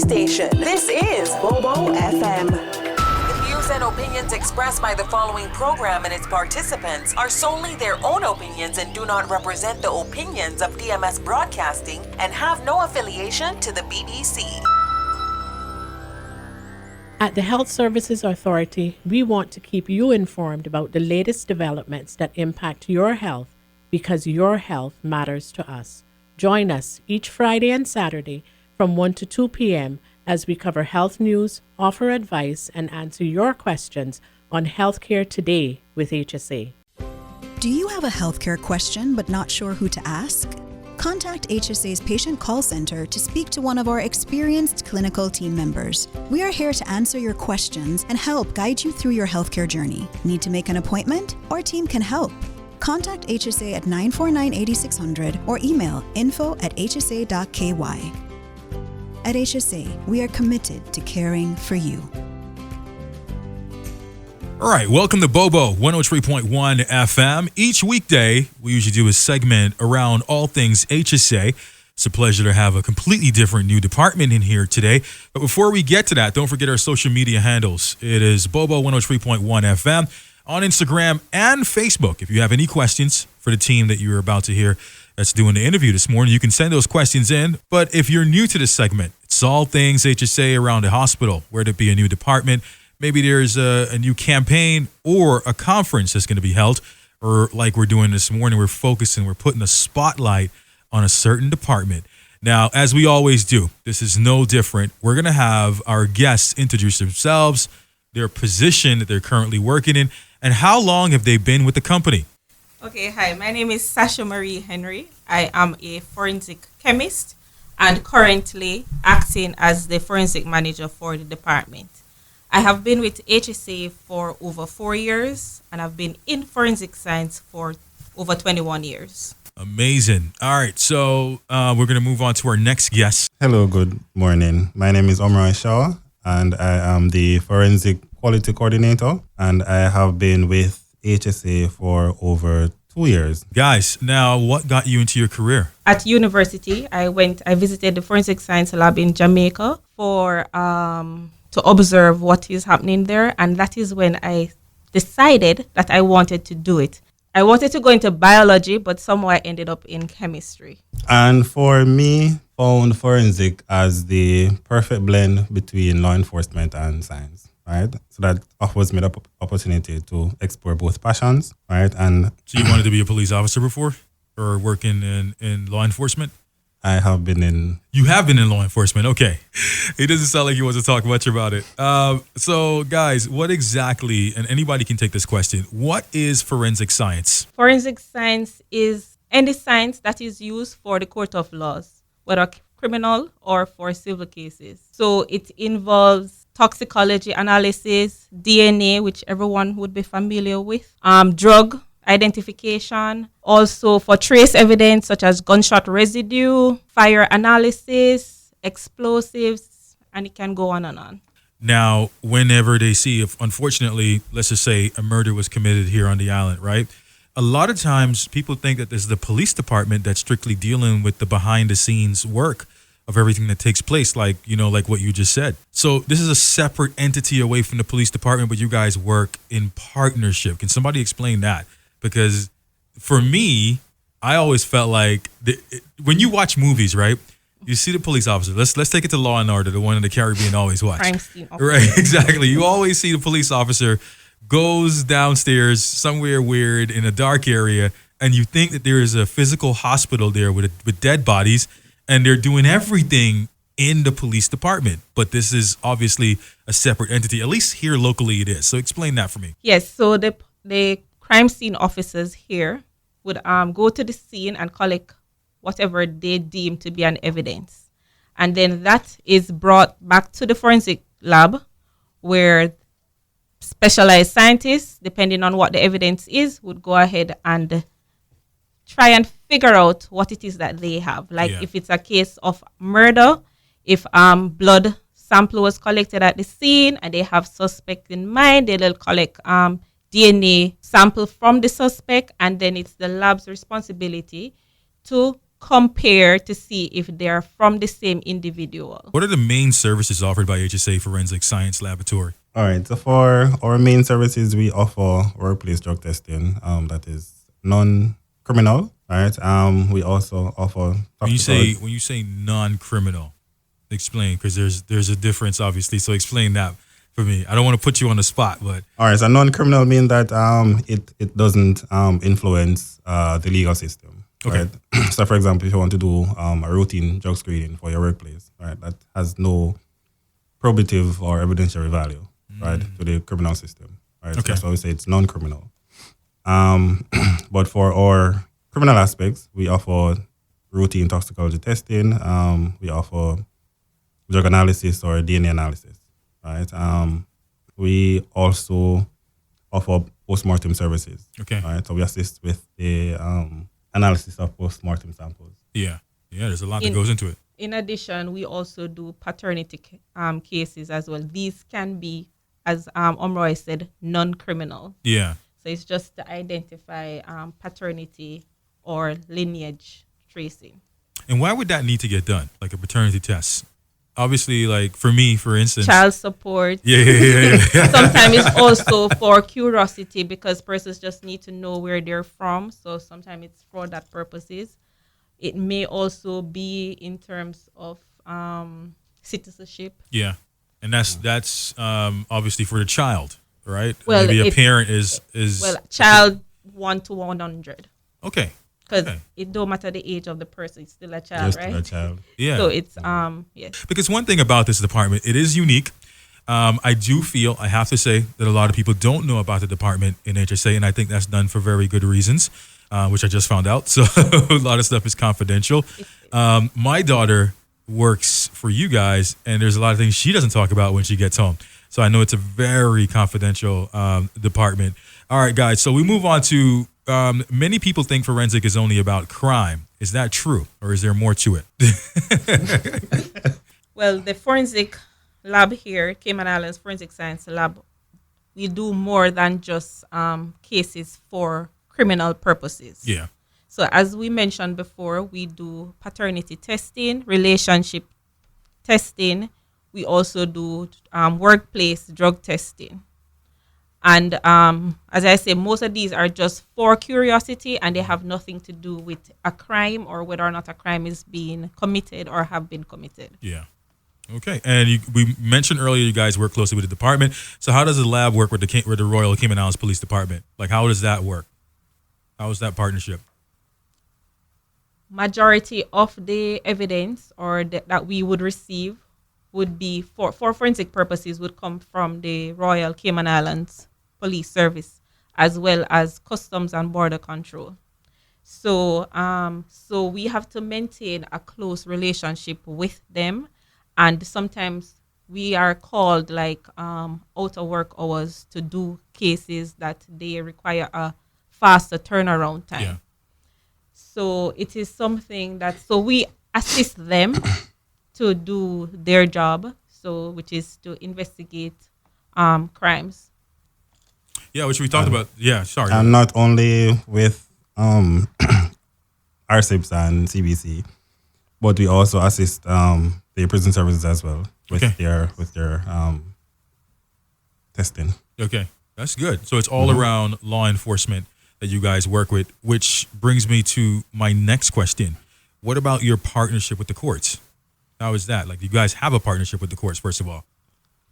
family station. This is Bobo FM. The views and opinions expressed by the following program and its participants are solely their own opinions and do not represent the opinions of DMS Broadcasting and have no affiliation to the BBC. At the Health Services Authority, we want to keep you informed about the latest developments that impact your health because your health matters to us. Join us each Friday and Saturday from 1 to 2 p.m. as we cover health news, offer advice, and answer your questions on Healthcare Today with HSA. Do you have a healthcare question but not sure who to ask? Contact HSA's Patient Call Center to speak to one of our experienced clinical team members. We are here to answer your questions and help guide you through your healthcare journey. Need to make an appointment? Our team can help. Contact HSA at 949-8600 or email info@hsa.ky. At HSA, we are committed to caring for you. All right, welcome to Bobo 103.1 FM. Each weekday, we usually do a segment around all things HSA. It's a pleasure to have a completely different new department in here today. But before we get to that, don't forget our social media handles. It is Bobo 103.1 FM on Instagram and Facebook. If you have any questions for the team that you're about to hear that's doing the interview this morning, you can send those questions in. But if you're new to this segment, it's all things HSA around the hospital, whether it be a new department, maybe there's a new campaign or a conference that's going to be held, or like we're doing this morning, we're putting a spotlight on a certain department. Now, as we always do, this is no different. We're going to have our guests introduce themselves, their position that they're currently working in, and how long have they been with the company. Okay, hi, my name is Sashamarie Henry. I am a forensic chemist and currently acting as the forensic manager for the department. I have been with HSA for over 4 years, and I've been in forensic science for over 21 years. Amazing. All right, so we're going to move on to our next guest. Hello, good morning. My name is Omroy Shaw, and I am the forensic quality coordinator, and I have been with HSA for over 2 years. Guys, now what got you into your career? At university, I visited the forensic science lab in Jamaica for to observe what is happening there, and that is when I decided that I wanted to do it. I wanted to go into biology, but somehow I ended up in chemistry. And for me, found forensic as the perfect blend between law enforcement and science, right? So that offers me the opportunity to explore both passions, right? And so you wanted to be a police officer before, or working in law enforcement? I have been in... You have been in law enforcement, okay. It doesn't sound like you want to talk much about it. So, guys, what exactly, and anybody can take this question, what is forensic science? Forensic science is any science that is used for the court of laws, whether criminal or for civil cases. So it involves toxicology analysis, DNA, which everyone would be familiar with, drug identification, also for trace evidence such as gunshot residue, fire analysis, explosives, and it can go on and on. Now, whenever they see, if unfortunately, let's just say a murder was committed here on the island, right? A lot of times people think that this is the police department that's strictly dealing with the behind the scenes work of everything that takes place, like, you know, like what you just said. So this is a separate entity away from the police department, but you guys work in partnership. Can somebody explain that? Because for me, I always felt like when you watch movies, right, you see the police officer. Let's take it to Law and Order, the one in the Caribbean always watch. Crime scene officer. Right, exactly. You always see the police officer goes downstairs somewhere weird in a dark area, and you think that there is a physical hospital there with dead bodies, and they're doing everything in the police department. But this is obviously a separate entity. At least here locally it is. So explain that for me. Yes, so the crime scene officers here would go to the scene and collect whatever they deem to be an evidence. And then that is brought back to the forensic lab where specialized scientists, depending on what the evidence is, would go ahead and try and figure out what it is that they have. Like if it's a case of murder, if blood sample was collected at the scene and they have suspect in mind, they'll collect DNA sample from the suspect, and then it's the lab's responsibility to compare to see if they're from the same individual. What are the main services offered by HSA Forensic Science Laboratory? All right. So for our main services, we offer workplace drug testing. That is non-criminal. All right. We also offer. When you say non-criminal, explain, because there's a difference, obviously. So explain that for me. I don't want to put you on the spot, but all right. So non-criminal means that it doesn't influence the legal system. Okay. Right? So, for example, if you want to do a routine drug screening for your workplace, right, that has no probative or evidentiary value, right, to the criminal system. Right. Okay. So that's why we say it's non-criminal. But for our criminal aspects, we offer routine toxicology testing. We offer drug analysis or DNA analysis. Right. We also offer post-mortem services. Okay. Right. So we assist with the analysis of post-mortem samples. Yeah, there's a lot that goes into it. In addition, we also do paternity cases as well. These can be, as Omroy said, non-criminal. Yeah. So it's just to identify paternity or lineage tracing. And why would that need to get done, like a paternity test? Obviously, like for me, for instance, child support. Yeah. Sometimes it's also for curiosity, because persons just need to know where they're from. So sometimes it's for that purposes. It may also be in terms of citizenship. Yeah, and that's obviously for the child, right? Well, maybe a parent is child 1 to 100. Okay. Because it don't matter the age of the person, it's still a child, Just right? a child. Yeah. So it's yes. Because one thing about this department, it is unique. I do feel, I have to say, that a lot of people don't know about the department in HSA, and I think that's done for very good reasons, which I just found out. So a lot of stuff is confidential. My daughter works for you guys, and there's a lot of things she doesn't talk about when she gets home. So I know it's a very confidential department. All right, guys, so we move on to many people think forensic is only about crime. Is that true, or is there more to it? Well, the forensic lab here, Cayman Islands Forensic Science Lab, we do more than just cases for criminal purposes. Yeah. So as we mentioned before, we do paternity testing, relationship testing. We also do workplace drug testing. And as I say, most of these are just for curiosity, and they have nothing to do with a crime or whether or not a crime is being committed or have been committed. Yeah. Okay. And we mentioned earlier you guys work closely with the department. So how does the lab work with the Royal Cayman Islands Police Department? Like, how does that work? How is that partnership? Majority of the evidence that we would receive would be for forensic purposes would come from the Royal Cayman Islands Police Service, as well as Customs and Border Control. So we have to maintain a close relationship with them, and sometimes we are called out of work hours to do cases that they require a faster turnaround time. Yeah. So it is something so we assist them to do their job, which is to investigate crimes. Yeah, which we talked about. Yeah, sorry. And not only with RCIPS and CBC, but we also assist the prison services as well with their testing. Okay, that's good. So it's all around law enforcement that you guys work with, which brings me to my next question. What about your partnership with the courts? How is that? Like, you guys have a partnership with the courts, first of all?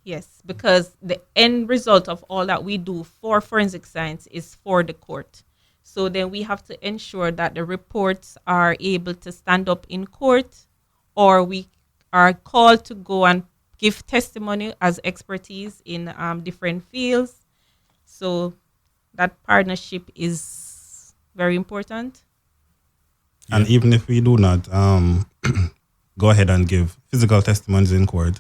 Yes, because the end result of all that we do for forensic science is for the court. So then we have to ensure that the reports are able to stand up in court, or we are called to go and give testimony as expertise in different fields. So that partnership is very important. And even if we do not go ahead and give physical testimonies in court,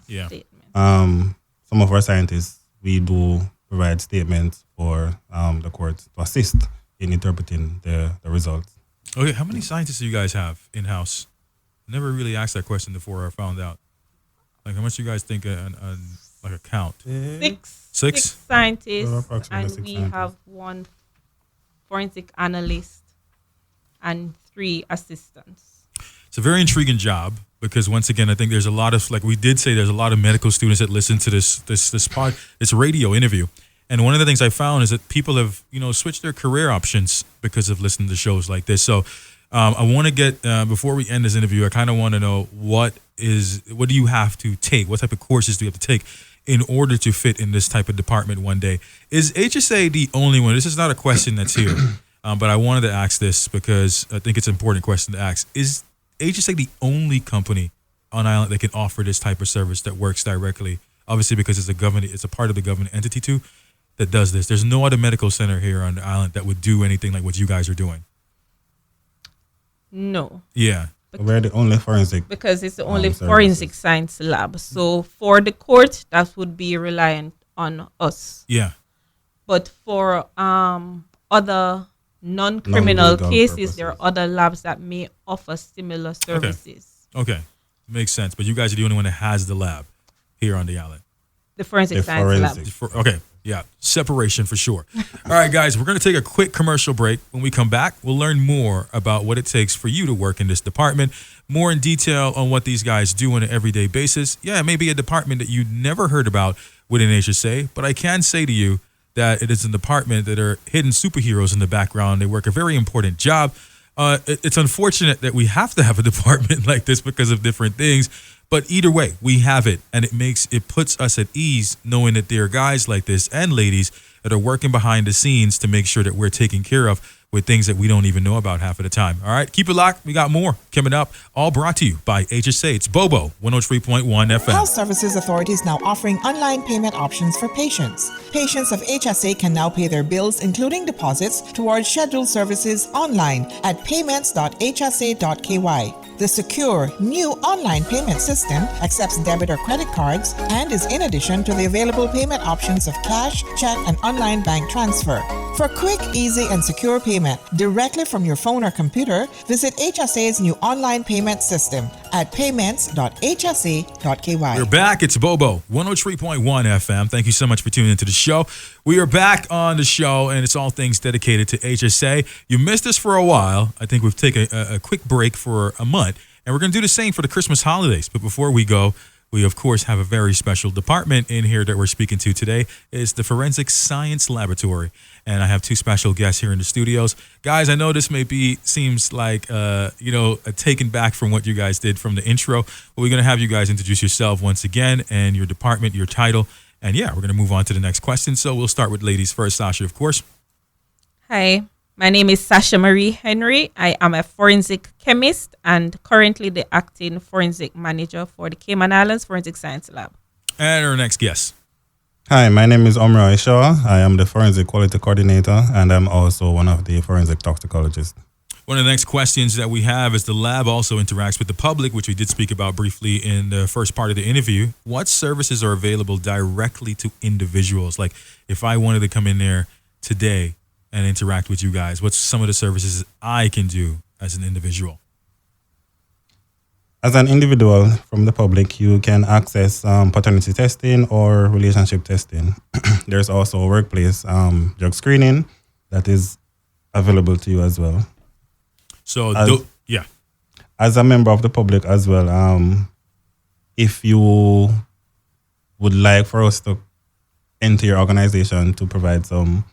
some of our scientists, we do provide statements for the court to assist in interpreting the results. Okay, how many scientists do you guys have in-house? I never really asked that question before I found out. Like, how much do you guys think a count? Six scientists, approximately and six we scientists. have one forensic analyst and 3 assistants. It's a very intriguing job because once again, I think there's a lot of, like we did say, there's a lot of medical students that listen to this radio interview. And one of the things I found is that people have, switched their career options because of listening to shows like this. So I want to get, before we end this interview, I kind of want to know what do you have to take? What type of courses do you have to take in order to fit in this type of department one day? Is HSA the only one? This is not a question that's here, but I wanted to ask this because I think it's an important question to ask. Is HSA the only company on island that can offer this type of service that works directly? Obviously, because it's a part of the government entity too that does this. There's no other medical center here on the island that would do anything like what you guys are doing. No. Yeah. We're the only forensic. Because it's the only services. forensic science lab. So for the court, that would be reliant on us. Yeah. But for other non-criminal Non-legal cases, purposes. there are other labs that may offer similar services. Okay. Makes sense. But you guys are the only one that has the lab here on the island. The forensic The science forensic. lab. Okay. Yeah. Separation for sure. All right, guys, we're going to take a quick commercial break. When we come back, we'll learn more about what it takes for you to work in this department, more in detail on what these guys do on an everyday basis. Yeah, it may be a department that you never heard about within HSA, but I can say to you that it is a department that are hidden superheroes in the background. They work a very important job. It's unfortunate that we have to have a department like this because of different things. But either way, we have it, and it puts us at ease knowing that there are guys like this and ladies that are working behind the scenes to make sure that we're taken care of with things that we don't even know about half of the time. All right, keep it locked. We got more coming up, all brought to you by HSA. It's Bobo, 103.1 FM. Health Services Authority is now offering online payment options for patients. Patients of HSA can now pay their bills, including deposits, towards scheduled services online at payments.hsa.ky. The secure, new online payment system accepts debit or credit cards and is in addition to the available payment options of cash, check, and online bank transfer. For quick, easy, and secure payment directly from your phone or computer, visit HSA's new online payment system at payments.hsa.ky. We're back. It's Bobo, 103.1 FM. Thank you so much for tuning into the show. We are back on the show, and it's all things dedicated to HSA. You missed us for a while. I think we've taken a quick break for a month, and we're going to do the same for the Christmas holidays. But before we go, we, of course, have a very special department in here that we're speaking to today. It's the Forensic Science Laboratory. And I have two special guests here in the studios. Guys, I know this seems like, a taken back from what you guys did from the intro. But we're going to have you guys introduce yourself once again and your department, your title. And yeah, we're going to move on to the next question. So we'll start with ladies first. Sasha, of course. Hi, my name is Sashamarie Henry. I am a forensic chemist and currently the acting forensic manager for the Cayman Islands Forensic Science Lab. And our next guest. Hi, my name is Omroy Shaw. I am the forensic quality coordinator, and I'm also one of the forensic toxicologists. One of the next questions that we have is the lab also interacts with the public, which we did speak about briefly in the first part of the interview. What services are available directly to individuals? Like if I wanted to come in there today and interact with you guys, what's some of the services I can do as an individual? As an individual from the public, you can access paternity testing or relationship testing. There's also workplace drug screening that is available to you as well. So, As a member of the public as well, if you would like for us to enter your organization to provide some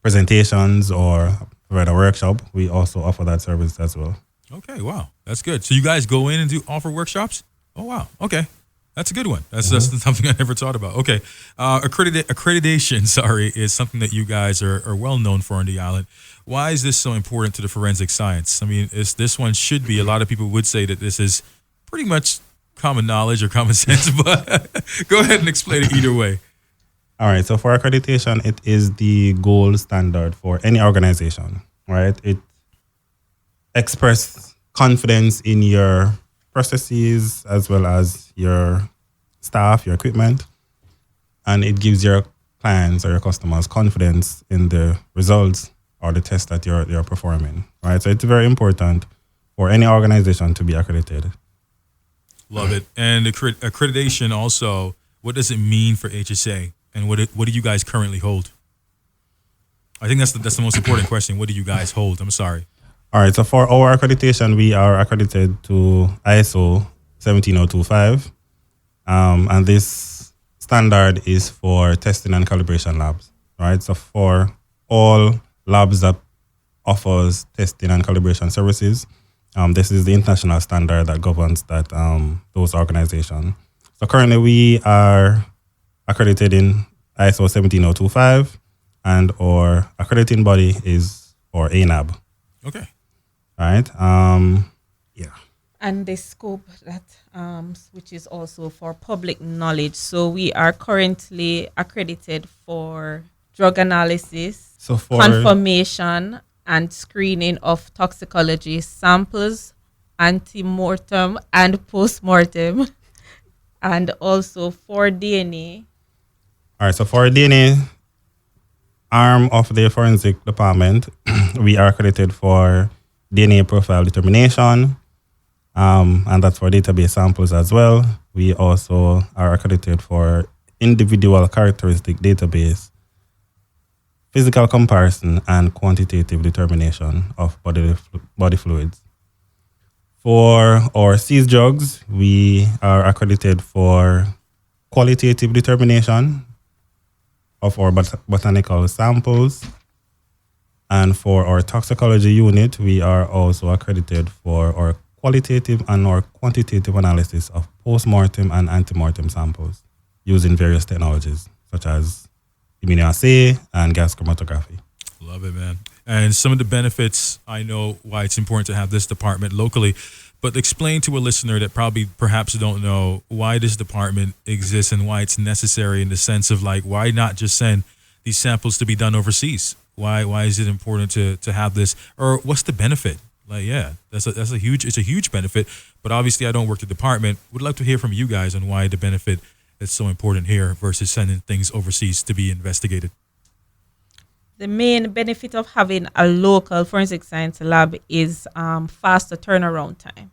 presentations or provide a workshop, we also offer that service as well. Okay, wow. That's good. So you guys go in and offer workshops? Oh, wow. Okay. That's a good one. That's something I never thought about. Okay. Accreditation, is something that you guys are well known for on the island. Why is this so important to the forensic science? I mean, this one should be, a lot of people would say that this is pretty much common knowledge or common sense, but go ahead and explain it either way. All right. So for accreditation, it is the gold standard for any organization, right? It expresses confidence in your processes as well as your staff, your equipment, and it gives your clients or your customers confidence in the results or the test that you're performing, right? So it's very important for any organization to be accredited. Love it. And accreditation also, what does it mean for HSA, and what do you guys currently hold? I think that's the most important question. What do you guys hold? I'm sorry. All right, so for our accreditation, we are accredited to ISO 17025, and this standard is for testing and calibration labs, right? So for all labs that offers testing and calibration services, this is the international standard that governs that those organizations. So currently we are accredited in ISO 17025, and our accrediting body is for ANAB. Okay. Right. Yeah. And the scope that which is also for public knowledge. So we are currently accredited for drug analysis, So for confirmation and screening of toxicology samples, antemortem and postmortem, and also for DNA. all right. So for DNA arm of the forensic department, we are accredited for DNA profile determination, and that's for database samples as well. We also are accredited for individual characteristic database, physical comparison, and quantitative determination of body fluids. For our seized drugs, we are accredited for qualitative determination of our botanical samples. And for our toxicology unit, we are also accredited for our qualitative and our quantitative analysis of postmortem and antemortem samples using various technologies such as immunoassay and gas chromatography. Love it, man. And some of the benefits, I know why it's important to have this department locally, but explain to a listener that probably perhaps don't know why this department exists and why it's necessary, in the sense of like, why not just send these samples to be done overseas? Why is it important to have this, or what's the benefit? Like, yeah, it's a huge benefit, but obviously I don't work the department. Would love to hear from you guys on why the benefit is so important here versus sending things overseas to be investigated. The main benefit of having a local forensic science lab is faster turnaround time.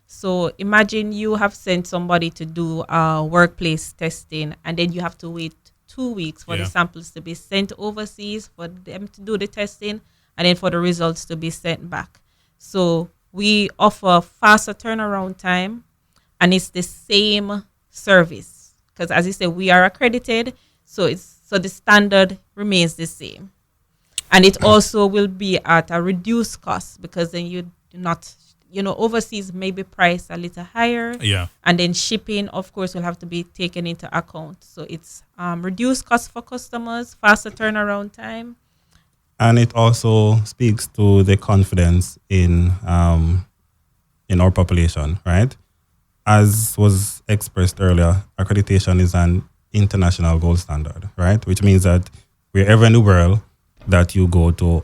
So imagine you have sent somebody to do workplace testing, and then you have to wait 2 weeks for the samples to be sent overseas, for them to do the testing, and then for the results to be sent back. So we offer faster turnaround time, and it's the same service, because as you said, we are accredited, so the standard remains the same. And it also will be at a reduced cost, because then you do not, overseas may be priced a little higher. Yeah. And then shipping, of course, will have to be taken into account. So it's reduced cost for customers, faster turnaround time. And it also speaks to the confidence in our population, right? As was expressed earlier, accreditation is an international gold standard, right? Which means that wherever in the world that you go to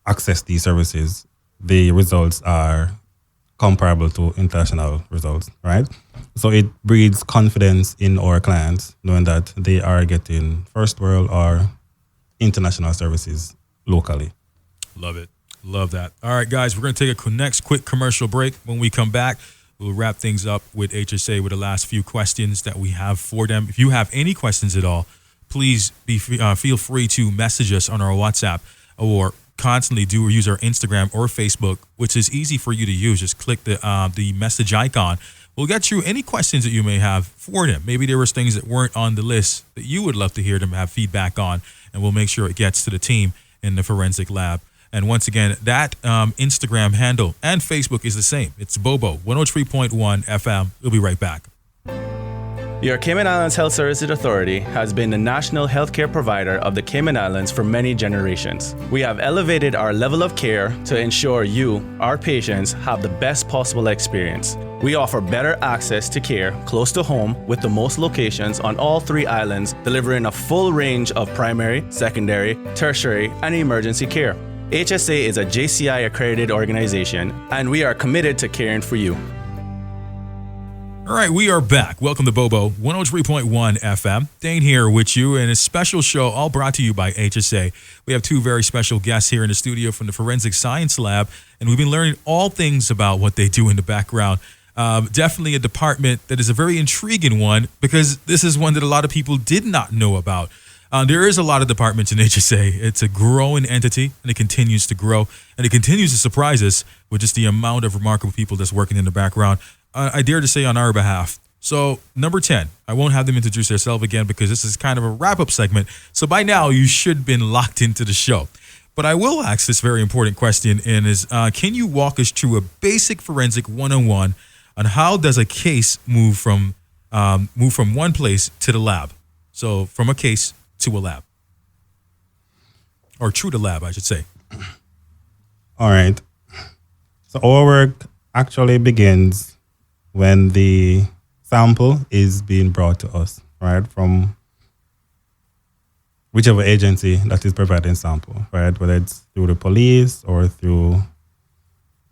access these services, the results are comparable to international results, right? So it breeds confidence in our clients, knowing that they are getting first world or international services locally. Love it. Love that. All right, guys, we're going to take a next quick commercial break. When we come back, we'll wrap things up with HSA with the last few questions that we have for them. If you have any questions at all, please feel free to message us on our WhatsApp, or constantly use our Instagram or Facebook, which is easy for you to use. Just click the message icon. We'll get you any questions that you may have for them. Maybe there was things that weren't on the list that you would love to hear them have feedback on, and we'll make sure it gets to the team in the forensic lab. And once again, that Instagram handle and Facebook is the same. It's Bobo 103.1 FM. We'll be right back. Your Cayman Islands Health Services Authority has been the national healthcare provider of the Cayman Islands for many generations. We have elevated our level of care to ensure you, our patients, have the best possible experience. We offer better access to care close to home with the most locations on all 3 islands, delivering a full range of primary, secondary, tertiary, and emergency care. HSA is a JCI accredited organization, and we are committed to caring for you. All right, we are back. Welcome to Bobo 103.1 FM. Dane here with you in a special show all brought to you by HSA. We have 2 very special guests here in the studio from the Forensic Science Lab, and we've been learning all things about what they do in the background. Definitely a department that is a very intriguing one, because this is one that a lot of people did not know about. There is a lot of departments in HSA. It's a growing entity, and it continues to grow, and it continues to surprise us with just the amount of remarkable people that's working in the background. I dare to say on our behalf. So number 10, I won't have them introduce themselves again because this is kind of a wrap-up segment. So by now, you should have been locked into the show. But I will ask this very important question, and is can you walk us through a basic forensic 101 on how does a case move from one place to the lab? So from a case to a lab. Or through the lab, I should say. All right. So our work actually begins when the sample is being brought to us, right, from whichever agency that is providing sample, right, whether it's through the police or through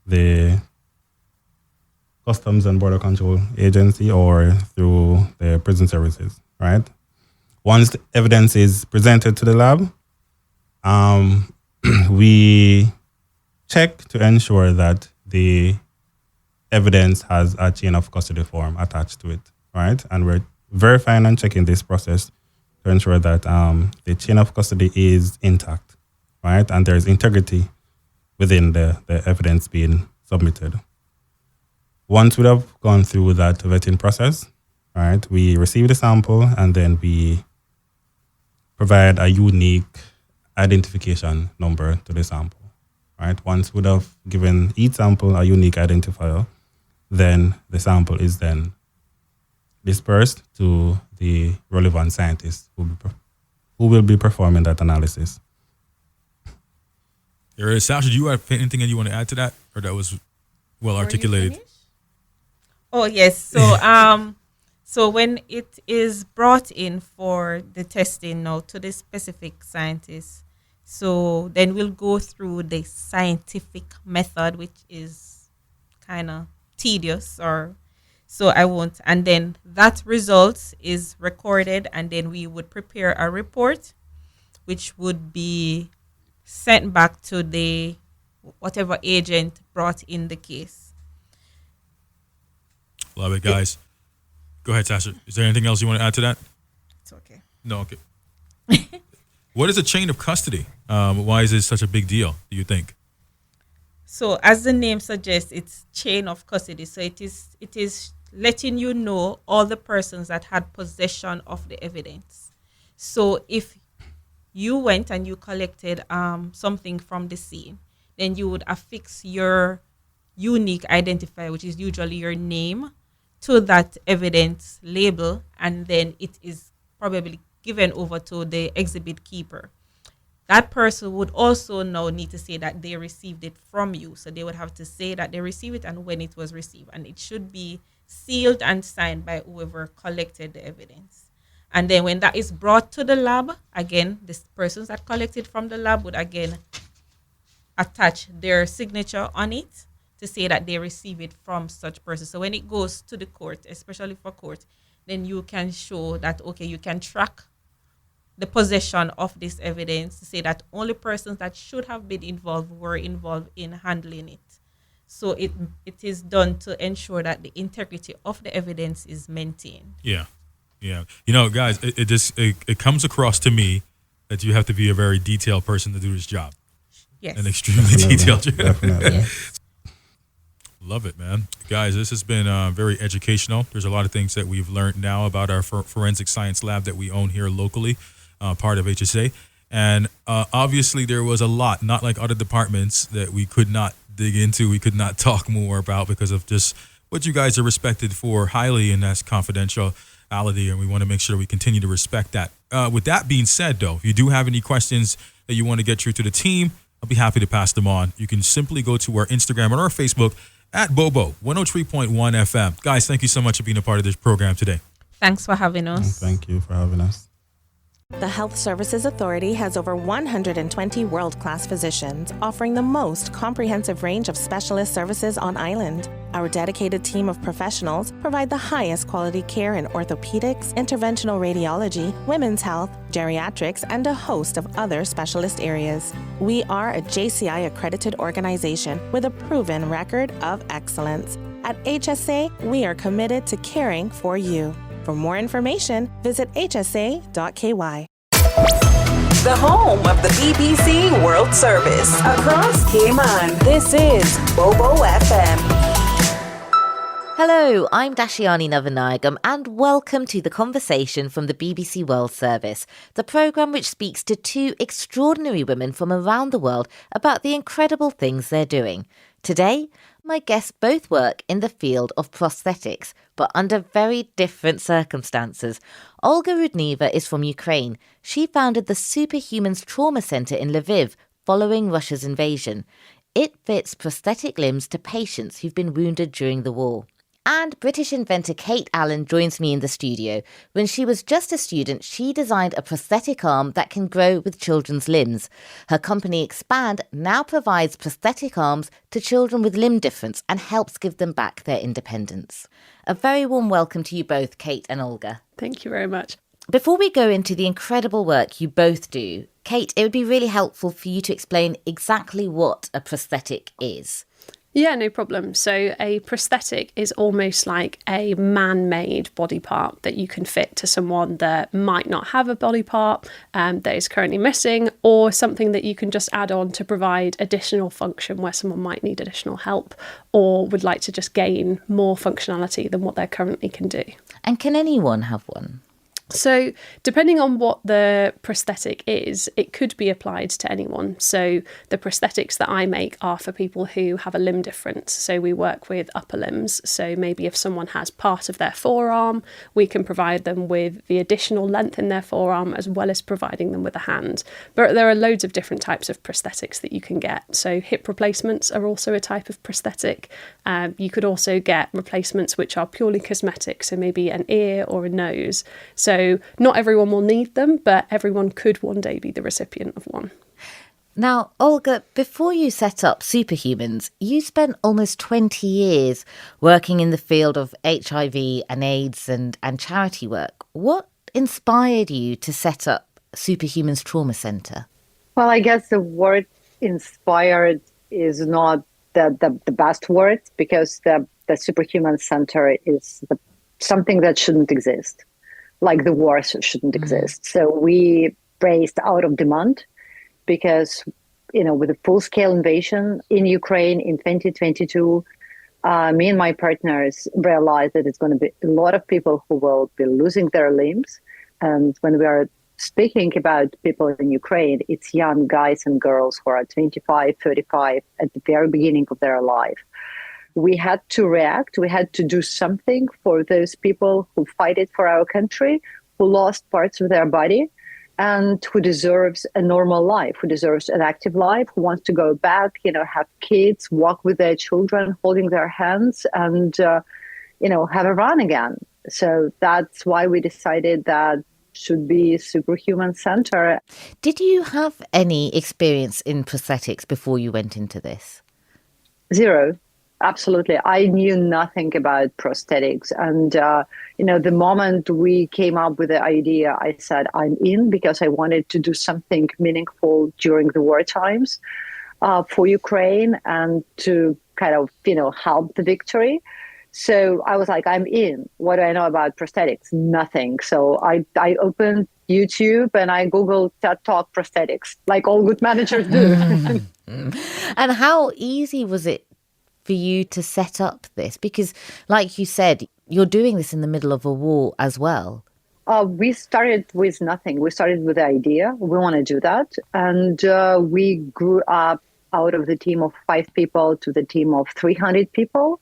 the Customs and Border Control Agency or through the prison services, right? Once the evidence is presented to the lab, we check to ensure that the evidence has a chain of custody form attached to it, right? And we're verifying and checking this process to ensure that the chain of custody is intact, right? And there's integrity within the evidence being submitted. Once we have gone through that vetting process, right, we receive the sample and then we provide a unique identification number to the sample, right? Once we have given each sample a unique identifier, then the sample is then dispersed to the relevant scientists who will be performing that analysis. Sasha, do you have anything that you want to add to that? Or that was well articulated? Oh, yes. So so when it is brought in for the testing now to the specific scientist, so then we'll go through the scientific method, which is kind of tedious, or so I won't. And then that result is recorded, and then we would prepare a report, which would be sent back to the whatever agent brought in the case. Love it, guys. Go ahead, Sasha. Is there anything else you want to add to that? It's okay. No, okay. What is a chain of custody? Why is it such a big deal, do you think? So as the name suggests, it's chain of custody. So it is letting you know all the persons that had possession of the evidence. So if you went and you collected something from the scene, then you would affix your unique identifier, which is usually your name, to that evidence label, and then it is probably given over to the exhibit keeper. That person would also now need to say that they received it from you. So they would have to say that they received it and when it was received. And it should be sealed and signed by whoever collected the evidence. And then when that is brought to the lab, again, the persons that collected from the lab would again attach their signature on it to say that they receive it from such person. So when it goes to the court, especially for court, then you can show that, okay, you can track the possession of this evidence to say that only persons that should have been involved were involved in handling it. So it is done to ensure that the integrity of the evidence is maintained. Yeah. Yeah. You know, guys, it comes across to me that you have to be a very detailed person to do this job. Yes. An extremely detailed job. Definitely. Yes. Love it, man. Guys, this has been very educational. There's a lot of things that we've learned now about our forensic science lab that we own here locally, part of HSA. And obviously there was a lot, not like other departments, that we could not dig into, we could not talk more about because of just what you guys are respected for highly, and that's confidentiality, and we want to make sure we continue to respect that. With that being said, though, if you do have any questions that you want to get through to the team, I'll be happy to pass them on. You can simply go to our Instagram or our Facebook at Bobo 103.1 FM. Guys, thank you so much for being a part of this program today. Thanks for having us. Thank you for having us. The Health Services Authority has over 120 world-class physicians offering the most comprehensive range of specialist services on island. Our dedicated team of professionals provide the highest quality care in orthopedics, interventional radiology, women's health, geriatrics, and a host of other specialist areas. We are a JCI accredited organization with a proven record of excellence. At HSA, we are committed to caring for you. For more information, visit hsa.ky. the home of the BBC World Service. Across Cayman, this is Bobo FM. Hello, I'm Dashiani Navanayagam and welcome to The Conversation from the BBC World Service, the programme which speaks to two extraordinary women from around the world about the incredible things they're doing. Today, my guests both work in the field of prosthetics, but under very different circumstances. Olga Rudneva is from Ukraine. She founded the Superhumans Trauma Centre in Lviv following Russia's invasion. It fits prosthetic limbs to patients who've been wounded during the war. And British inventor Kate Allen joins me in the studio. When she was just a student, she designed a prosthetic arm that can grow with children's limbs. Her company Expand now provides prosthetic arms to children with limb difference and helps give them back their independence. A very warm welcome to you both, Kate and Olga. Thank you very much. Before we go into the incredible work you both do, Kate, it would be really helpful for you to explain exactly what a prosthetic is. Yeah, no problem. So a prosthetic is almost like a man-made body part that you can fit to someone that might not have a body part that is currently missing, or something that you can just add on to provide additional function where someone might need additional help or would like to just gain more functionality than what they currently can do. And can anyone have one? So depending on what the prosthetic is, it could be applied to anyone. So the prosthetics that I make are for people who have a limb difference. So we work with upper limbs. So maybe if someone has part of their forearm, we can provide them with the additional length in their forearm as well as providing them with a hand. But there are loads of different types of prosthetics that you can get. So hip replacements are also a type of prosthetic. You could also get replacements which are purely cosmetic. So maybe an ear or a nose. So not everyone will need them, but everyone could one day be the recipient of one. Now, Olga, before you set up Superhumans, you spent almost 20 years working in the field of HIV and AIDS and charity work. What inspired you to set up Superhumans Trauma Centre? Well, I guess the word inspired is not the best word, because the Superhuman Centre is something that shouldn't exist. Like the wars shouldn't exist. So we raised out of demand because, with a full-scale invasion in Ukraine in 2022, me and my partners realized that it's going to be a lot of people who will be losing their limbs. And when we are speaking about people in Ukraine, it's young guys and girls who are 25, 35 at the very beginning of their life. We had to react. We had to do something for those people who fight it for our country, who lost parts of their body, and who deserves a normal life, who deserves an active life, who wants to go back, have kids, walk with their children, holding their hands, and, have a run again. So that's why we decided that should be Superhuman Centre. Did you have any experience in prosthetics before you went into this? Zero. Absolutely. I knew nothing about prosthetics. And, the moment we came up with the idea, I said, I'm in, because I wanted to do something meaningful during the war times for Ukraine and to kind of, help the victory. So I was like, I'm in. What do I know about prosthetics? Nothing. So I opened YouTube and I Googled TED Talk prosthetics, like all good managers do. And how easy was it for you to set up this? Because like you said, you're doing this in the middle of a war as well. We started with nothing. We started with the idea. We want to do that. And we grew up out of the team of 5 people to the team of 300 people.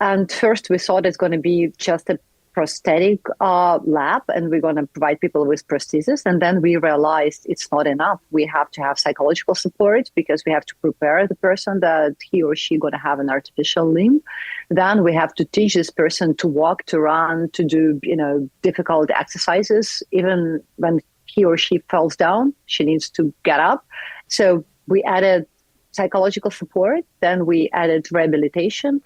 And first we thought it's going to be just a prosthetic lab, and we're going to provide people with prosthesis. And then we realized it's not enough. We have to have psychological support, because we have to prepare the person that he or she going to have an artificial limb. Then we have to teach this person to walk, to run, to do, difficult exercises. Even when he or she falls down, she needs to get up. So we added psychological support. Then we added rehabilitation.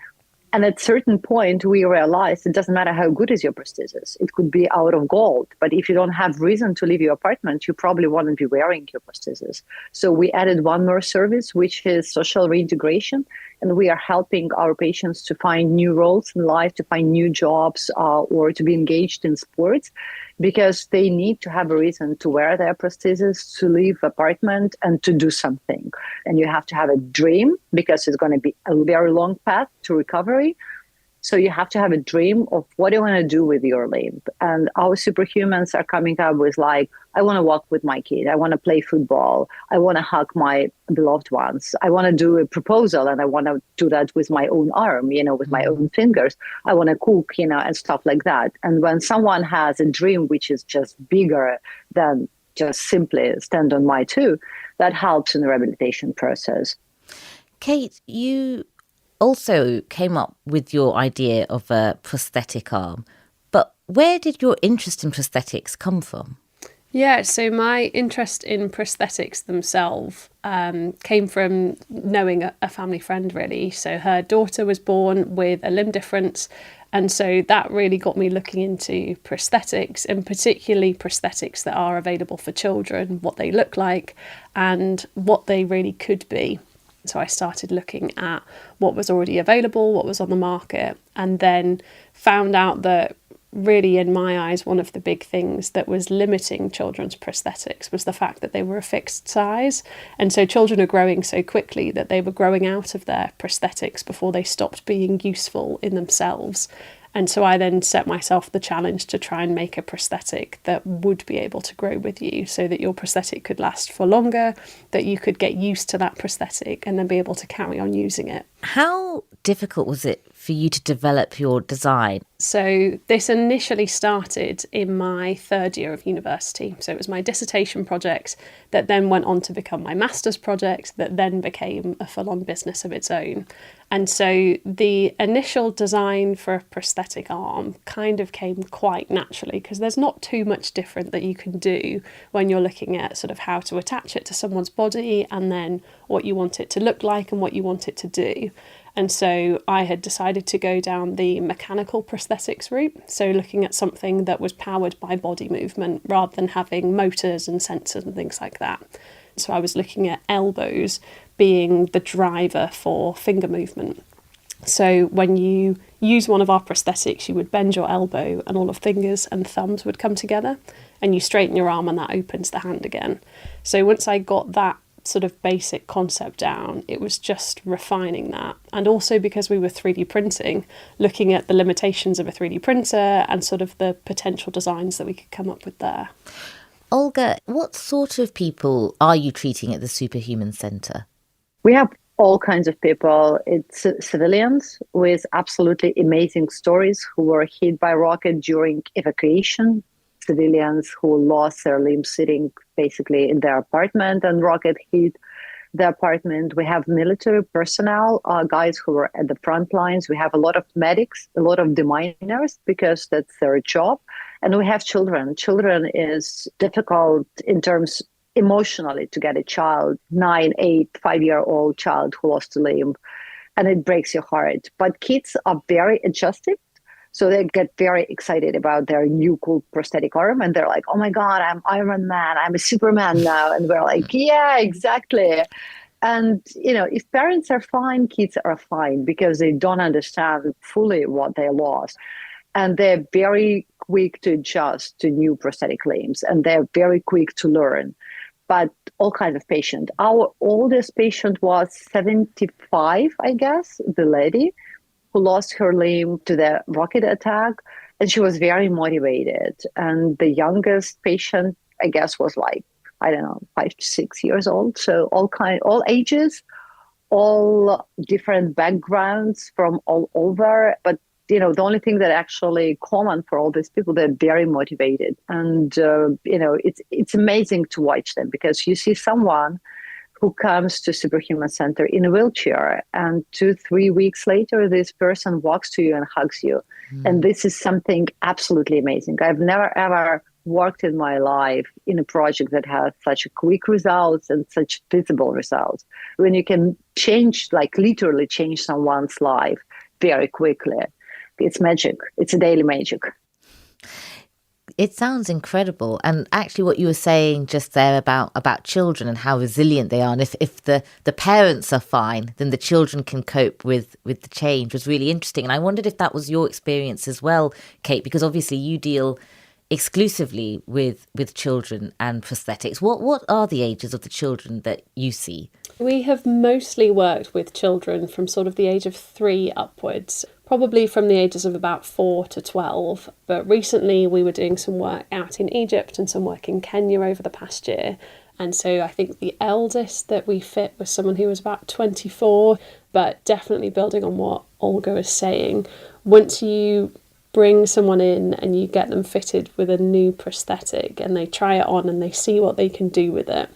And at a certain point, we realized it doesn't matter how good is your prosthesis. It could be out of gold. But if you don't have reason to leave your apartment, you probably won't be wearing your prosthesis. So we added one more service, which is social reintegration. And we are helping our patients to find new roles in life, to find new jobs, or to be engaged in sports, because they need to have a reason to wear their prosthesis, to leave apartment, and to do something. And you have to have a dream, because it's going to be a very long path to recovery. So you have to have a dream of what you want to do with your limb. And our superhumans are coming up with like, I want to walk with my kid. I want to play football. I want to hug my beloved ones. I want to do a proposal, and I want to do that with my own arm, with my own fingers. I want to cook, and stuff like that. And when someone has a dream which is just bigger than just simply stand on my two, that helps in the rehabilitation process. Kate, you also came up with your idea of a prosthetic arm, but where did your interest in prosthetics come from? Yeah, so my interest in prosthetics themselves came from knowing a family friend, really. So her daughter was born with a limb difference, and so that really got me looking into prosthetics, and particularly prosthetics that are available for children, what they look like and what they really could be. So I started looking at what was already available, what was on the market, and then found out that really, in my eyes, one of the big things that was limiting children's prosthetics was the fact that they were a fixed size. And so children are growing so quickly that they were growing out of their prosthetics before they stopped being useful in themselves. And so I then set myself the challenge to try and make a prosthetic that would be able to grow with you, so that your prosthetic could last for longer, that you could get used to that prosthetic and then be able to carry on using it. How difficult was it for you to develop your design? So this initially started in my third year of university. So it was my dissertation project that then went on to become my master's project, that then became a full-on business of its own. And so the initial design for a prosthetic arm kind of came quite naturally, because there's not too much different that you can do when you're looking at sort of how to attach it to someone's body, and then what you want it to look like and what you want it to do. And so I had decided to go down the mechanical prosthetics route, so looking at something that was powered by body movement rather than having motors and sensors and things like that. So I was looking at elbows being the driver for finger movement. So when you use one of our prosthetics, you would bend your elbow and all of fingers and thumbs would come together, and you straighten your arm and that opens the hand again. So once I got that sort of basic concept down, it was just refining that. And also because we were 3D printing, looking at the limitations of a 3D printer and sort of the potential designs that we could come up with there. Olga, what sort of people are you treating at the Superhuman Centre? We have all kinds of people. It's civilians with absolutely amazing stories who were hit by rocket during evacuation, civilians who lost their limbs sitting basically in their apartment and rocket hit the apartment. We have military personnel, guys who are at the front lines. We have a lot of medics, a lot of deminers, because that's their job. And we have children. Children is difficult in terms emotionally to get a child, 9, 8, 5-year-old child who lost a limb, and it breaks your heart. But kids are very adjusted. So they get very excited about their new cool prosthetic arm, and they're like, oh my God, I'm Iron Man, I'm a Superman now. And we're like, yeah, exactly. And, if parents are fine, kids are fine, because they don't understand fully what they lost. And they're very quick to adjust to new prosthetic limbs, and they're very quick to learn. But all kinds of patients. Our oldest patient was 75, I guess, the lady who lost her limb to the rocket attack, and she was very motivated. And the youngest patient, I guess, was like, 5 to 6 years old. So all ages, all different backgrounds from all over. But, the only thing that actually common for all these people, they're very motivated. And, it's amazing to watch them, because you see someone who comes to Superhuman Center in a wheelchair, and 2-3 weeks later, this person walks to you and hugs you. And this is something absolutely amazing. I've never, ever worked in my life in a project that has such quick results and such visible results. When you can literally change someone's life very quickly. It's magic. It's a daily magic. It sounds incredible. And actually what you were saying just there about children and how resilient they are, and if the parents are fine, then the children can cope with the change, was really interesting. And I wondered if that was your experience as well, Kate, because obviously you deal exclusively with children and prosthetics. What are the ages of the children that you see? We have mostly worked with children from sort of the age of 3 upwards, probably from the ages of about 4 to 12. But recently we were doing some work out in Egypt and some work in Kenya over the past year. And so I think the eldest that we fit was someone who was about 24, but definitely building on what Olga was saying, once you bring someone in and you get them fitted with a new prosthetic and they try it on and they see what they can do with it,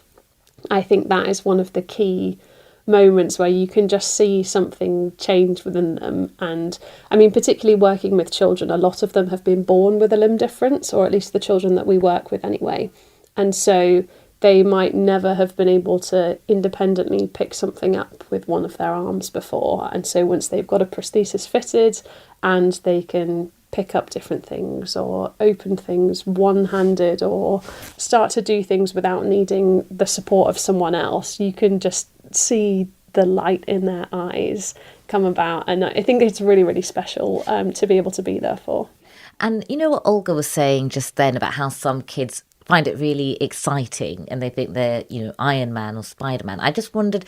I think that is one of the key moments where you can just see something change within them. And I mean, particularly working with children, a lot of them have been born with a limb difference, or at least the children that we work with anyway. And so they might never have been able to independently pick something up with one of their arms before. And so once they've got a prosthesis fitted and they can pick up different things or open things one-handed or start to do things without needing the support of someone else, you can just see the light in their eyes come about. And I think it's really, really special to be able to be there for. And you know what Olga was saying just then about how some kids find it really exciting and they think they're, Iron Man or Spider-Man. I just wondered,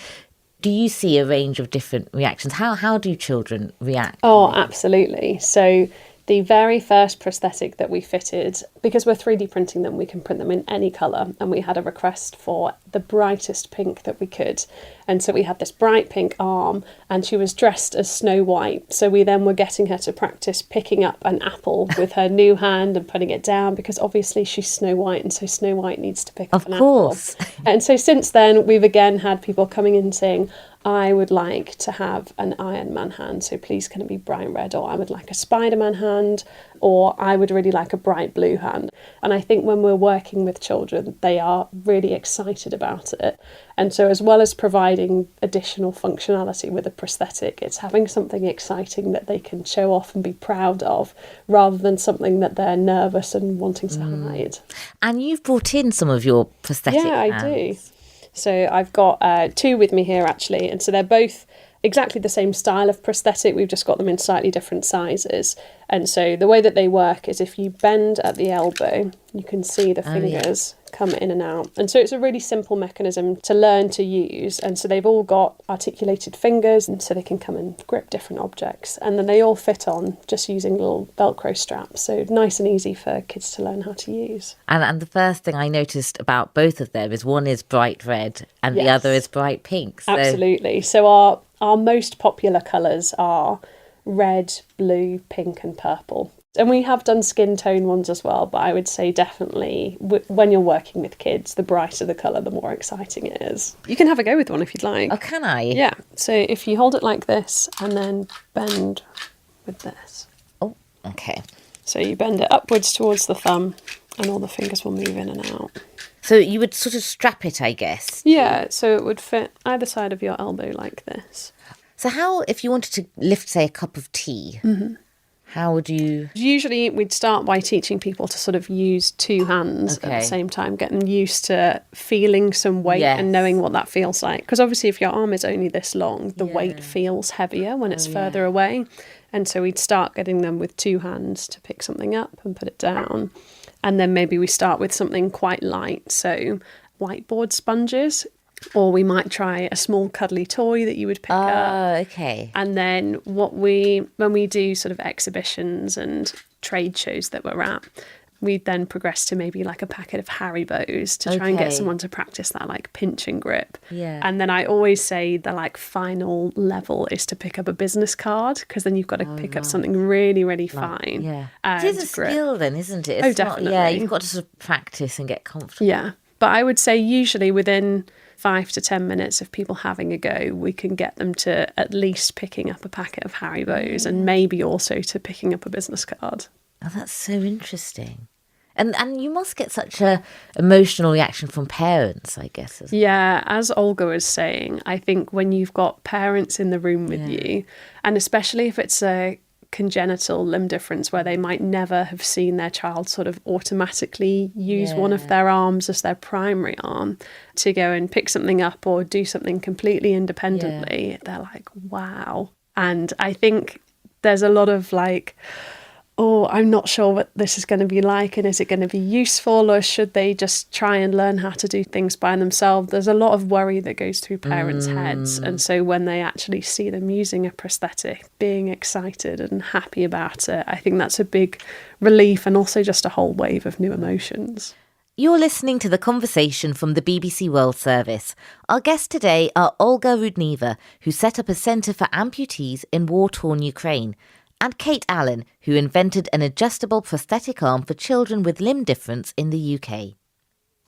do you see a range of different reactions? How do children react? Oh, absolutely. So the very first prosthetic that we fitted, because we're 3D printing them, we can print them in any colour, and we had a request for the brightest pink that we could. And so we had this bright pink arm, and she was dressed as Snow White. So we then were getting her to practice picking up an apple with her new hand and putting it down, because obviously she's Snow White, and so Snow White needs to pick up an apple. Of course. And so since then, we've again had people coming in saying, I would like to have an Iron Man hand, so please can it be bright red, or I would like a Spider-Man hand, or I would really like a bright blue hand. And I think when we're working with children, they are really excited about it. And so as well as providing additional functionality with a prosthetic, it's having something exciting that they can show off and be proud of, rather than something that they're nervous and wanting to hide. And you've brought in some of your prosthetic hands. I do. So I've got 2 with me here actually, and so they're both exactly the same style of prosthetic, we've just got them in slightly different sizes. And so the way that they work is if you bend at the elbow, you can see the fingers come in and out. And so it's a really simple mechanism to learn to use. And so they've all got articulated fingers, and so they can come and grip different objects. And then they all fit on just using little Velcro straps. So nice and easy for kids to learn how to use. And the first thing I noticed about both of them is one is bright red and the other is bright pink. So. Absolutely. So our most popular colours are red, blue, pink and purple. And we have done skin tone ones as well, but I would say definitely when you're working with kids, the brighter the colour, the more exciting it is. You can have a go with one if you'd like. Oh, can I? Yeah. So if you hold it like this and then bend with this. Oh, okay. So you bend it upwards towards the thumb and all the fingers will move in and out. So you would sort of strap it, I guess? Yeah, so it would fit either side of your elbow like this. So how, if you wanted to lift, say, a cup of tea, how would you... Usually we'd start by teaching people to sort of use 2 hands at the same time, get them used to feeling some weight and knowing what that feels like. Because obviously if your arm is only this long, the weight feels heavier when it's further away. And so we'd start getting them with 2 hands to pick something up and put it down. And then maybe we start with something quite light, so whiteboard sponges, or we might try a small cuddly toy that you would pick up. Okay. And then when we do sort of exhibitions and trade shows that we're at, we'd then progress to maybe like a packet of Haribos to try and get someone to practice that like pinch and grip. Yeah. And then I always say the like final level is to pick up a business card, because then you've got to pick up something really, really fine. Yeah. It is a skill then, isn't it? It's definitely. You've got to sort of practice and get comfortable. Yeah. But I would say usually within 5 to 10 minutes of people having a go, we can get them to at least picking up a packet of Haribos and maybe also to picking up a business card. Oh, that's so interesting. And you must get such a emotional reaction from parents, I guess. Yeah, as Olga was saying, I think when you've got parents in the room with you, and especially if it's a congenital limb difference where they might never have seen their child sort of automatically use one of their arms as their primary arm to go and pick something up or do something completely independently. They're like, wow. And I think there's a lot of like, oh, I'm not sure what this is going to be like, and is it going to be useful, or should they just try and learn how to do things by themselves? There's a lot of worry that goes through parents' heads. And so when they actually see them using a prosthetic, being excited and happy about it, I think that's a big relief, and also just a whole wave of new emotions. You're listening to The Conversation from the BBC World Service. Our guests today are Olga Rudneva, who set up a centre for amputees in war-torn Ukraine, and Kate Allen, who invented an adjustable prosthetic arm for children with limb difference in the UK.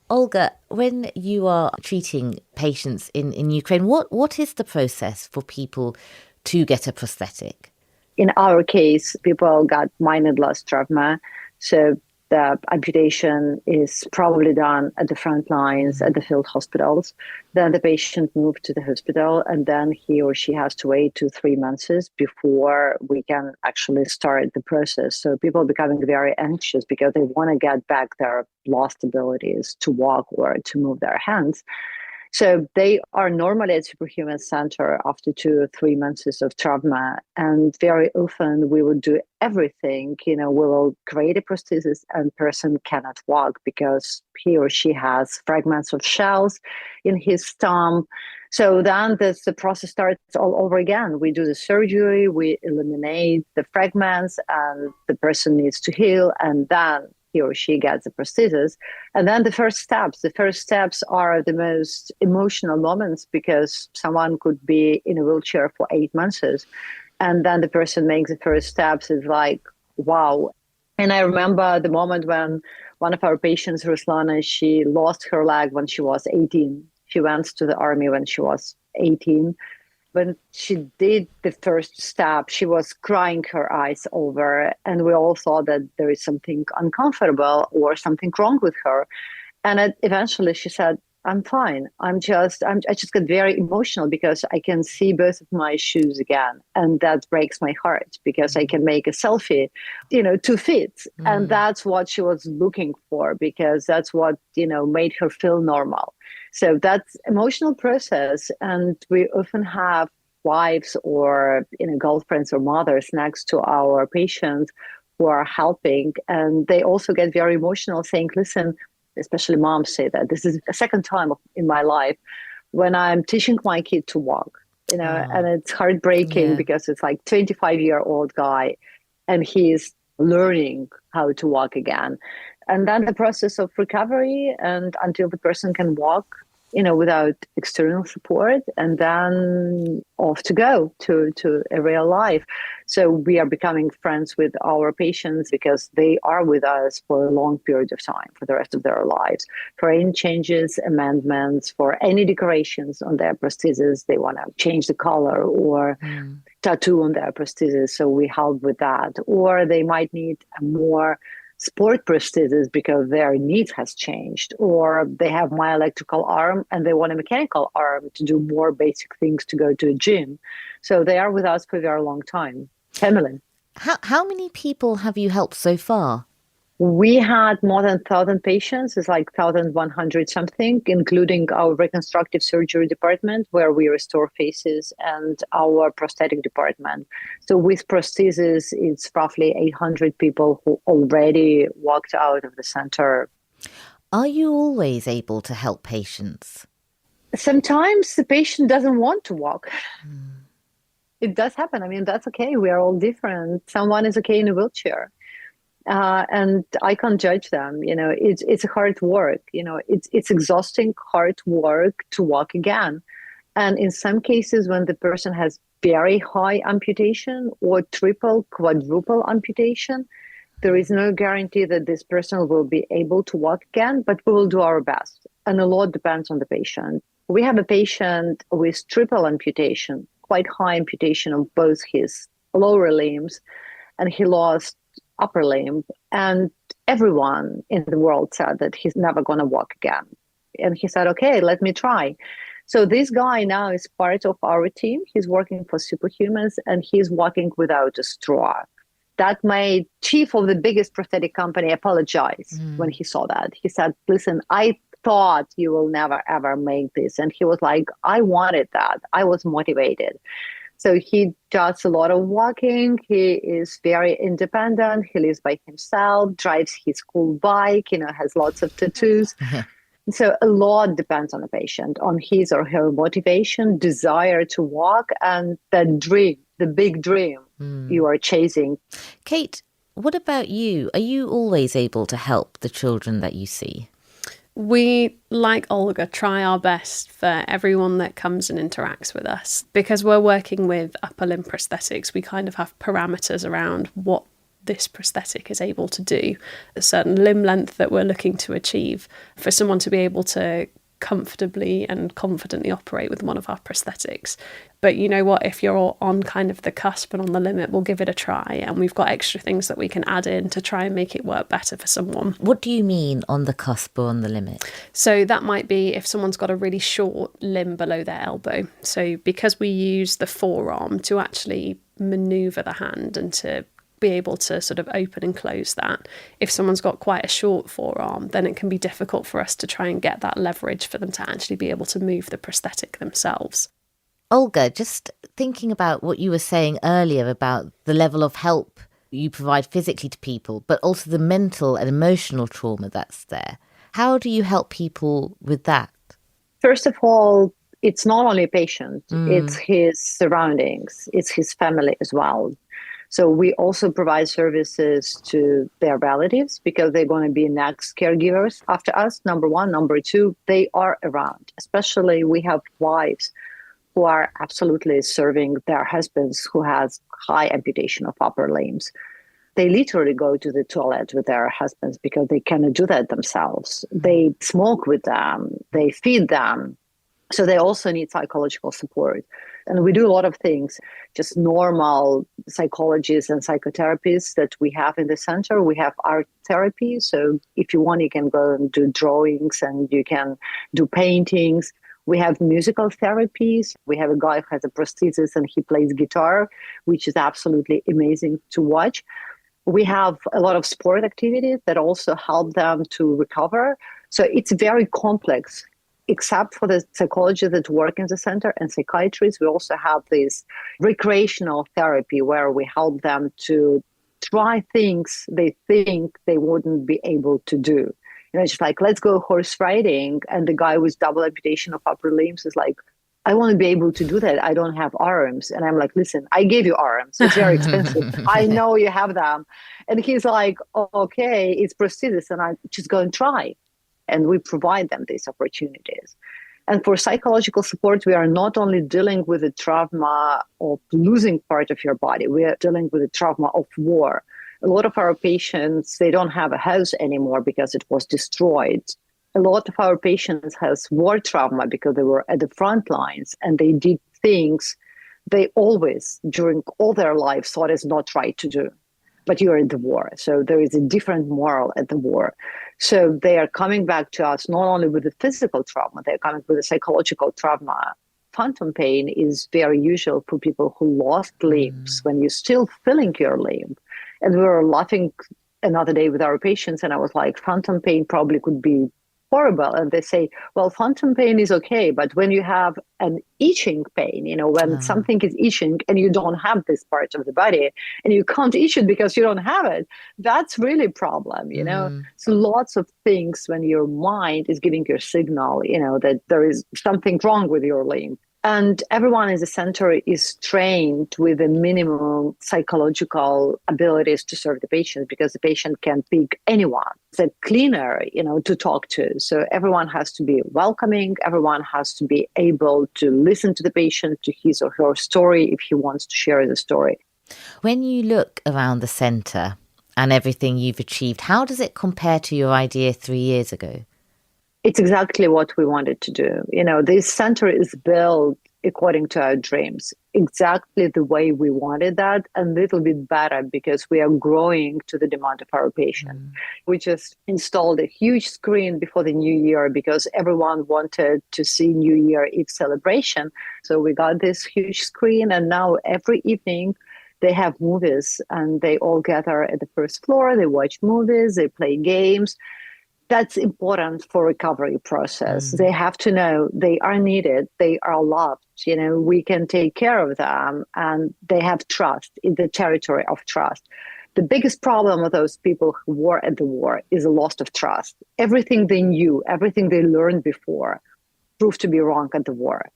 Olga, when you are treating patients in Ukraine, what is the process for people to get a prosthetic? In our case, people got minor loss trauma. So the amputation is probably done at the front lines, at the field hospitals. Then the patient moved to the hospital, and then he or she has to wait 2-3 months before we can actually start the process. So people are becoming very anxious because they want to get back their lost abilities to walk or to move their hands. So they are normally at Superhuman Center after 2 or 3 months of trauma. And very often we will do everything. We will create a prosthesis and person cannot walk because he or she has fragments of shells in his thumb. So then the process starts all over again. We do the surgery, we eliminate the fragments, and the person needs to heal, and then he or she gets the prosthesis. And then the first steps are the most emotional moments because someone could be in a wheelchair for 8 months. And then the person makes the first steps. It's like, wow. And I remember the moment when one of our patients, Ruslana, she lost her leg when she was 18. She went to the army when she was 18. When she did the first step, she was crying her eyes over, and we all thought that there is something uncomfortable or something wrong with her. And eventually she said, I'm fine. I just get very emotional because I can see both of my shoes again. And that breaks my heart because I can make a selfie, 2 feet. And that's what she was looking for because that's what, made her feel normal. So that's emotional process. And we often have wives or, girlfriends or mothers next to our patients who are helping. And they also get very emotional saying, listen, especially moms say that this is the second time in my life when I'm teaching my kid to walk, and it's heartbreaking because it's like 25-year-old guy and he's learning how to walk again. And then the process of recovery and until the person can walk, without external support, and then off to go to a real life. So we are becoming friends with our patients because they are with us for a long period of time, for the rest of their lives. For any changes, amendments, for any decorations on their prosthesis, they want to change the color or tattoo on their prosthesis. So we help with that. Or they might need a more sport prosthesis because their needs has changed, or they have my electrical arm and they want a mechanical arm to do more basic things to go to a gym. So they are with us for a very long time. Emily. How many people have you helped so far? We had more than 1,000 patients. It's like 1,100 something, including our reconstructive surgery department, where we restore faces, and our prosthetic department. So with prosthesis, it's roughly 800 people who already walked out of the center. Are you always able to help patients? Sometimes the patient doesn't want to walk. It does happen. I mean, that's okay. We are all different. Someone is okay in a wheelchair. And I can't judge them. It's hard work. It's exhausting, hard work to walk again. And in some cases, when the person has very high amputation or triple, quadruple amputation, there is no guarantee that this person will be able to walk again, but we will do our best. And a lot depends on the patient. We have a patient with triple amputation, quite high amputation of both his lower limbs, and he lost upper limb, and everyone in the world said that he's never going to walk again. And he said, okay, let me try. So this guy now is part of our team. He's working for Superhumans and he's walking without a straw. That made chief of the biggest prosthetic company apologize when he saw that. He said, listen, I thought you will never, ever make this. And he was like, I wanted that. I was motivated. So he does a lot of walking. He is very independent. He lives by himself, drives his cool bike, has lots of tattoos. So a lot depends on the patient, on his or her motivation, desire to walk, and the dream, the big dream you are chasing. Kate, what about you? Are you always able to help the children that you see? We, like Olga, try our best for everyone that comes and interacts with us. Because we're working with upper limb prosthetics, we kind of have parameters around what this prosthetic is able to do, a certain limb length that we're looking to achieve for someone to be able to comfortably and confidently operate with one of our prosthetics. But you know what, if you're on kind of the cusp and on the limit, we'll give it a try, and we've got extra things that we can add in to try and make it work better for someone. What do you mean on the cusp or on the limit? So that might be if someone's got a really short limb below their elbow. So because we use the forearm to actually manoeuvre the hand and to be able to sort of open and close that. If someone's got quite a short forearm, then it can be difficult for us to try and get that leverage for them to actually be able to move the prosthetic themselves. Olga, just thinking about what you were saying earlier about the level of help you provide physically to people, but also the mental and emotional trauma that's there. How do you help people with that? First of all, it's not only a patient, it's his surroundings, it's his family as well. So we also provide services to their relatives because they're going to be next caregivers after us, number one. Number two, they are around. Especially we have wives who are absolutely serving their husbands who has high amputation of upper limbs. They literally go to the toilet with their husbands because they cannot do that themselves. They smoke with them, they feed them. So they also need psychological support. And we do a lot of things, just normal psychologists and psychotherapists that we have in the center. We have art therapy. So if you want, you can go and do drawings and you can do paintings. We have musical therapies. We have a guy who has a prosthesis and he plays guitar, which is absolutely amazing to watch. We have a lot of sport activities that also help them to recover. So it's very complex. Except for the psychologists that work in the center and psychiatrists, we also have this recreational therapy where we help them to try things they think they wouldn't be able to do. It's just like, let's go horse riding. And the guy with double amputation of upper limbs is like, I want to be able to do that. I don't have arms. And I'm like, listen, I gave you arms. It's very expensive. I know you have them. And he's like, oh, okay, it's prosthesis. And I'm just going to try. And we provide them these opportunities. And for psychological support, we are not only dealing with the trauma of losing part of your body, we are dealing with the trauma of war. A lot of our patients, they don't have a house anymore because it was destroyed. A lot of our patients has war trauma because they were at the front lines and they did things they always, during all their lives, thought is not right to do. But you're in the war. So there is a different moral at the war. So they are coming back to us not only with the physical trauma, they're coming with the psychological trauma. Phantom pain is very usual for people who lost limbs when you're still feeling your limb. And we were laughing another day with our patients and I was like, phantom pain probably could be horrible. And they say, well, phantom pain is okay. But when you have an itching pain, when something is itching and you don't have this part of the body and you can't itch it because you don't have it, that's really a problem, So lots of things when your mind is giving you a signal, that there is something wrong with your limb. And everyone in the center is trained with the minimum psychological abilities to serve the patient because the patient can pick anyone, the cleaner, to talk to. So everyone has to be welcoming. Everyone has to be able to listen to the patient, to his or her story if he wants to share the story. When you look around the center and everything you've achieved, how does it compare to your idea 3 years ago? It's exactly what we wanted to do. This center is built according to our dreams, exactly the way we wanted that, and a little bit better because we are growing to the demand of our patient. We just installed a huge screen before the New Year because everyone wanted to see New Year Eve celebration. So we got this huge screen, and now every evening they have movies, and they all gather at the first floor. They watch movies, they play games. That's important for recovery process. They have to know they are needed, they are loved. We can take care of them, and they have trust in the territory of trust. The biggest problem with those people who were at the war is a loss of trust. Everything they knew, everything they learned before proved to be wrong at the war.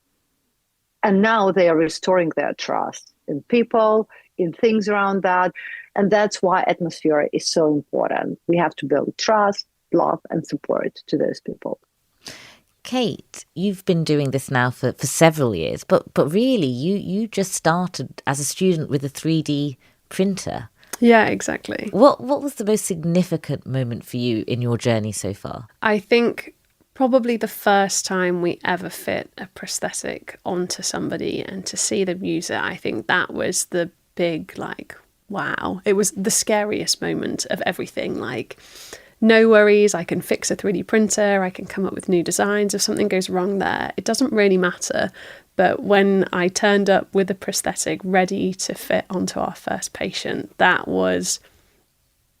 And now they are restoring their trust in people, in things around that. And that's why atmosphere is so important. We have to build trust, love, and support to those people. Kate, you've been doing this now for several years, but really you just started as a student with a 3D printer. Yeah, exactly. What was the most significant moment for you in your journey so far? I think probably the first time we ever fit a prosthetic onto somebody and to see them use it, I think that was the big, wow. It was the scariest moment of everything. No worries, I can fix a 3D printer, I can come up with new designs. If something goes wrong there, it doesn't really matter. But when I turned up with a prosthetic ready to fit onto our first patient, that was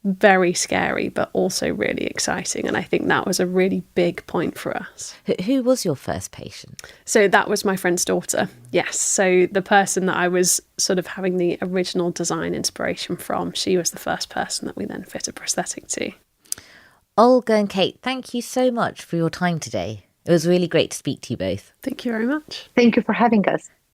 very scary, but also really exciting. And I think that was a really big point for us. Who was your first patient? So that was my friend's daughter. Yes. So the person that I was sort of having the original design inspiration from, she was the first person that we then fit a prosthetic to. Olga and Kate, thank you so much for your time today. It was really great to speak to you both. Thank you very much. Thank you for having us.